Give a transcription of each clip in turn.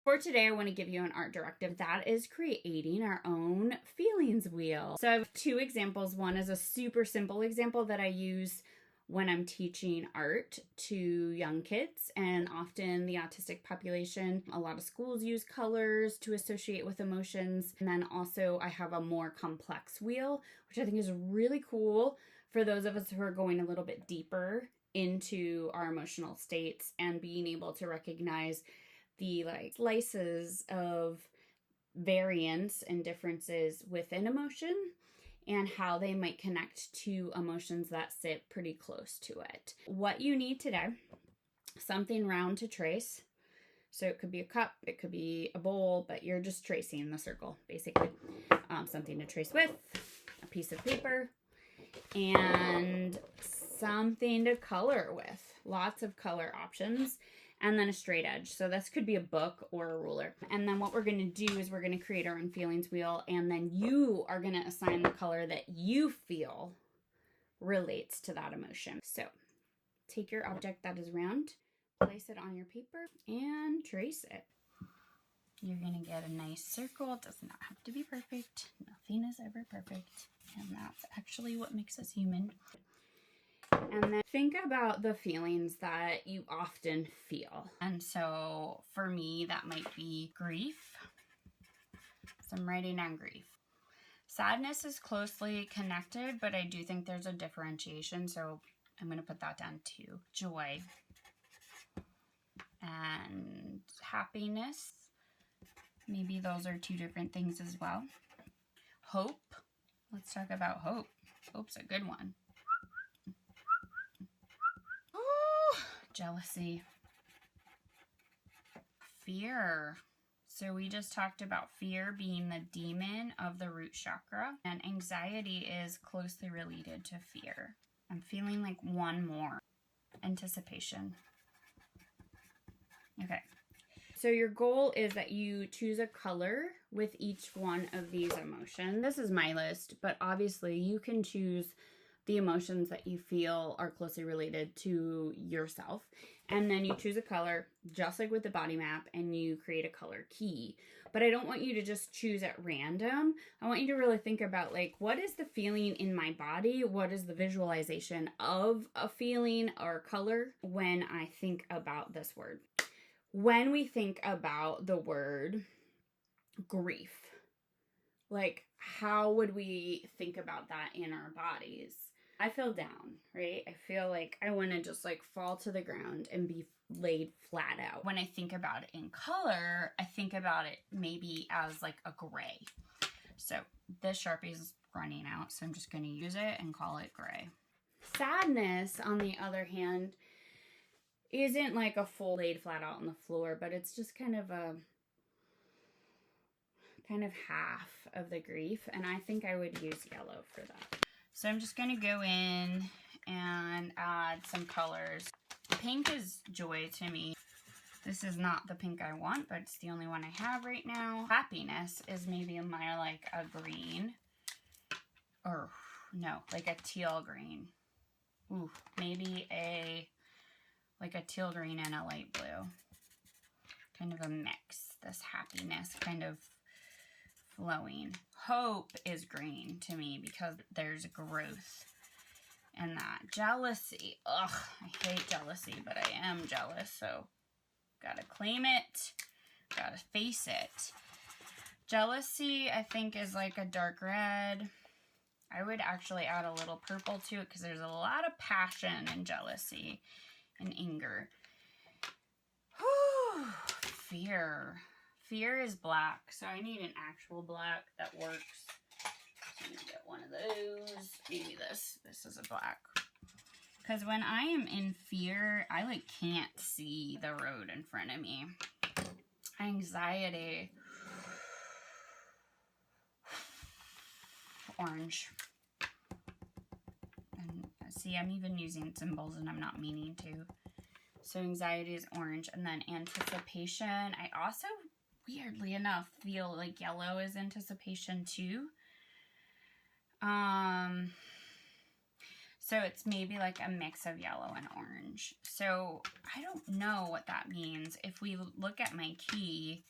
For today, I want to give you an art directive that is creating our own feelings wheel. So I have two examples. One is a super simple example that I use when I'm teaching art to young kids, and often the autistic population. A lot of schools use colors to associate with emotions. And then also I have a more complex wheel, which I think is really cool for those of us who are going a little bit deeper into our emotional states and being able to recognize the slices of variance and differences within emotion and how they might connect to emotions that sit pretty close to it. What you need today, something round to trace. So it could be a cup, it could be a bowl, but you're just tracing the circle, basically. Something to trace with, a piece of paper, and something to color with. Lots of color options. And then a straight edge. So this could be a book or a ruler. And then what we're going to do is we're going to create our own feelings wheel, and then you are going to assign the color that you feel relates to that emotion. So take your object that is round, place it on your paper, and trace it. You're going to get a nice circle. It does not have to be perfect. Nothing is ever perfect. And that's actually what makes us human. And then think about the feelings that you often feel. And so for me, that might be grief. So I'm writing down grief. Sadness is closely connected, but I do think there's a differentiation. So I'm going to put that down too. Joy and happiness. Maybe those are two different things as well. Hope. Let's talk about hope. Hope's a good one. Jealousy. Fear. So we just talked about fear being the demon of the root chakra, and anxiety is closely related to fear. I'm feeling like one more. Anticipation. Okay. So your goal is that you choose a color with each one of these emotions. This is my list, but obviously you can choose the emotions that you feel are closely related to yourself. And then you choose a color, just like with the body map, and you create a color key. But I don't want you to just choose at random. I want you to really think about, like, what is the feeling in my body? What is the visualization of a feeling or color when I think about this word? When we think about the word grief, like, how would we think about that in our bodies? I feel down, right? I feel like I want to just like fall to the ground and be laid flat out. When I think about it in color, I think about it maybe as like a gray. So this Sharpie is running out, so I'm just going to use it and call it gray. Sadness, on the other hand, isn't like a full laid flat out on the floor, but it's just kind of half of the grief, and I think I would use yellow for that. So I'm just going to go in and add some colors. Pink is joy to me. This is not the pink I want, but it's the only one I have right now. Happiness is maybe my like a green, or no, like a teal green. Ooh, maybe like a teal green and a light blue. Kind of a mix. This happiness kind of flowing. Hope is green to me because there's growth in that. Jealousy. Ugh, I hate jealousy, but I am jealous, so gotta claim it. Gotta face it. Jealousy, I think, is like a dark red. I would actually add a little purple to it because there's a lot of passion in jealousy and anger. Whew, fear. Fear is black, so I need an actual black that works. So I'm gonna get one of those. Maybe this. This is a black. Because when I am in fear, I like can't see the road in front of me. Anxiety. Orange. And see, I'm even using symbols and I'm not meaning to. So anxiety is orange. And then anticipation. I also, weirdly enough, feel like yellow is anticipation too. So it's maybe like a mix of yellow and orange. So I don't know what that means. If we look at my key,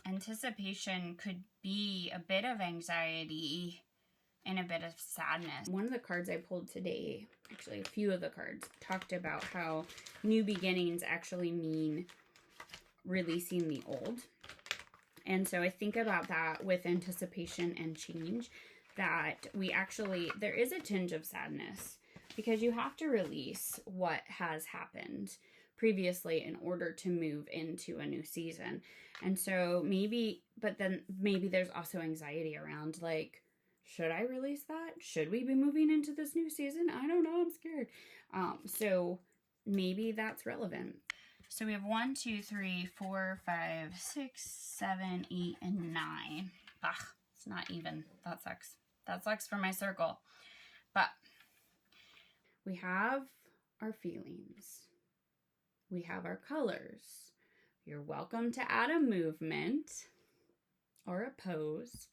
anticipation could be a bit of anxiety and a bit of sadness. One of the cards I pulled today, actually a few of the cards, talked about how new beginnings actually mean releasing the old. And so I think about that with anticipation and change, that there is a tinge of sadness because you have to release what has happened previously in order to move into a new season. And so maybe there's also anxiety around, like, should I release that? Should we be moving into this new season? I don't know. I'm scared. So maybe that's relevant. So we have 1, 2, 3, 4, 5, 6, 7, 8, and 9. It's not even. That sucks. That sucks for my circle. But we have our feelings. We have our colors. You're welcome to add a movement or a pose.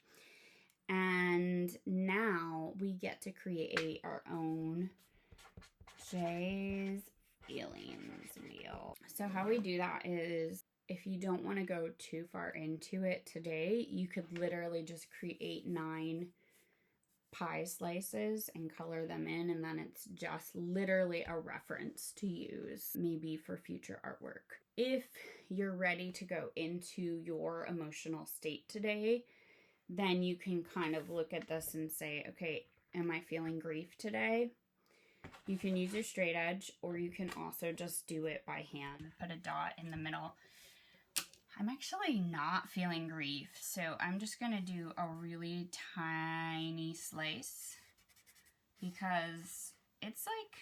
And now we get to create our own Jae's feelings wheel. So how we do that is, if you don't want to go too far into it today, you could literally just create 9 pie slices and color them in, and then it's just literally a reference to use maybe for future artwork. If you're ready to go into your emotional state today, then you can kind of look at this and say, okay, am I feeling grief today? You can use your straight edge, or you can also just do it by hand. Put a dot in the middle. I'm actually not feeling grief, so I'm just going to do a really tiny slice because it's like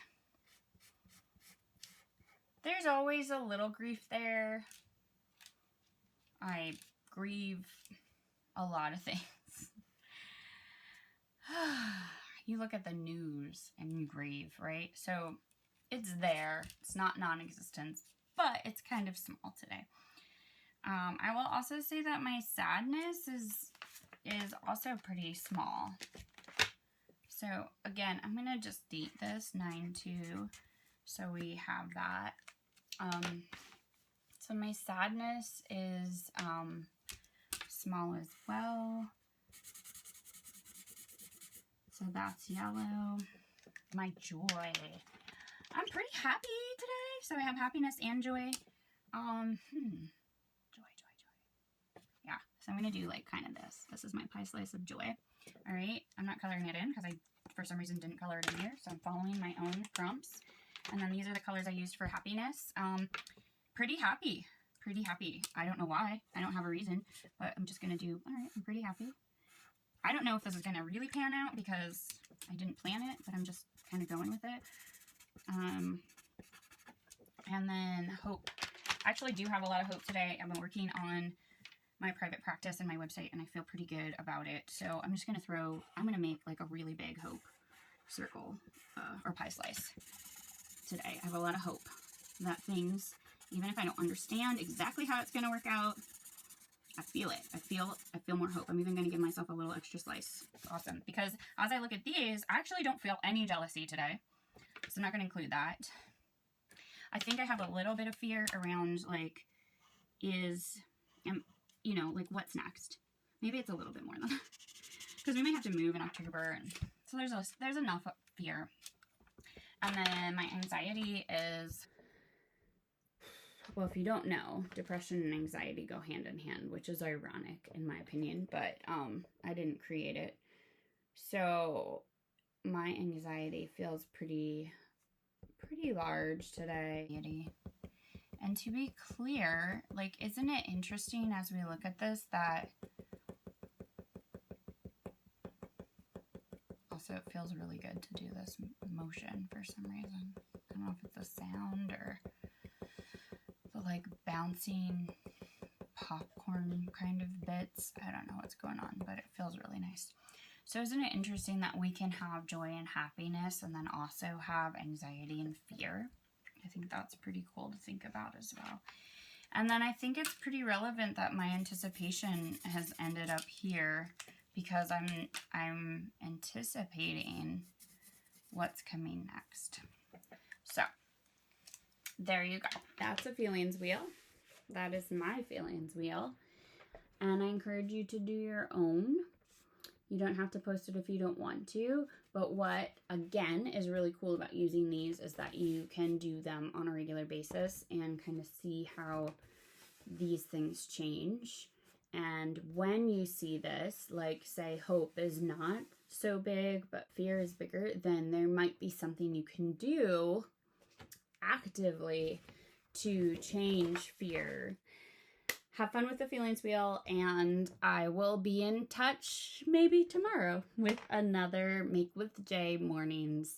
there's always a little grief there. I grieve a lot of things. You look at the news and you grieve, right? So it's there. It's not non-existent, but it's kind of small today. I will also say that my sadness is also pretty small. So again, I'm going to just date this 9-2 so we have that. So my sadness is small as well. So that's yellow. My joy. I'm pretty happy today. So I have happiness and joy. Yeah, so I'm going to do like kind of this. This is my pie slice of joy. All right, I'm not coloring it in because I, for some reason, didn't color it in here. So I'm following my own prompts. And then these are the colors I used for happiness. Pretty happy. Pretty happy. I don't know why. I don't have a reason. But I'm just going to do, all right, I'm pretty happy. I don't know if this is going to really pan out because I didn't plan it, but I'm just kind of going with it. And then hope. I actually do have a lot of hope today. I've been working on my private practice and my website, and I feel pretty good about it. So I'm just going to make like a really big hope circle or pie slice today. I have a lot of hope that things, even if I don't understand exactly how it's going to work out, I feel it. I feel more hope. I'm even going to give myself a little extra slice. Awesome. Because as I look at these, I actually don't feel any jealousy today. So I'm not going to include that. I think I have a little bit of fear around like, like what's next? Maybe it's a little bit more than that. Because we may have to move in October. And so there's enough fear. And then my anxiety is, well, if you don't know, depression and anxiety go hand in hand, which is ironic in my opinion, but I didn't create it. So my anxiety feels pretty large today. And to be clear, like, isn't it interesting as we look at this that also it feels really good to do this motion for some reason. I don't know if it's the sound or the like bouncing popcorn kind of bits. I don't know what's going on, but it feels really nice. So isn't it interesting that we can have joy and happiness and then also have anxiety and fear? I think that's pretty cool to think about as well. And then I think it's pretty relevant that my anticipation has ended up here because I'm anticipating what's coming next. So there you go. That's a feelings wheel. That is my feelings wheel. and I encourage you to do your own. You don't have to post it if you don't want to, but what, again, is really cool about using these is that you can do them on a regular basis and kind of see how these things change. And when you see this, like say hope is not so big, but fear is bigger, then there might be something you can do actively to change fear. Have fun with the feelings wheel, and I will be in touch maybe tomorrow with another Make with Jae mornings.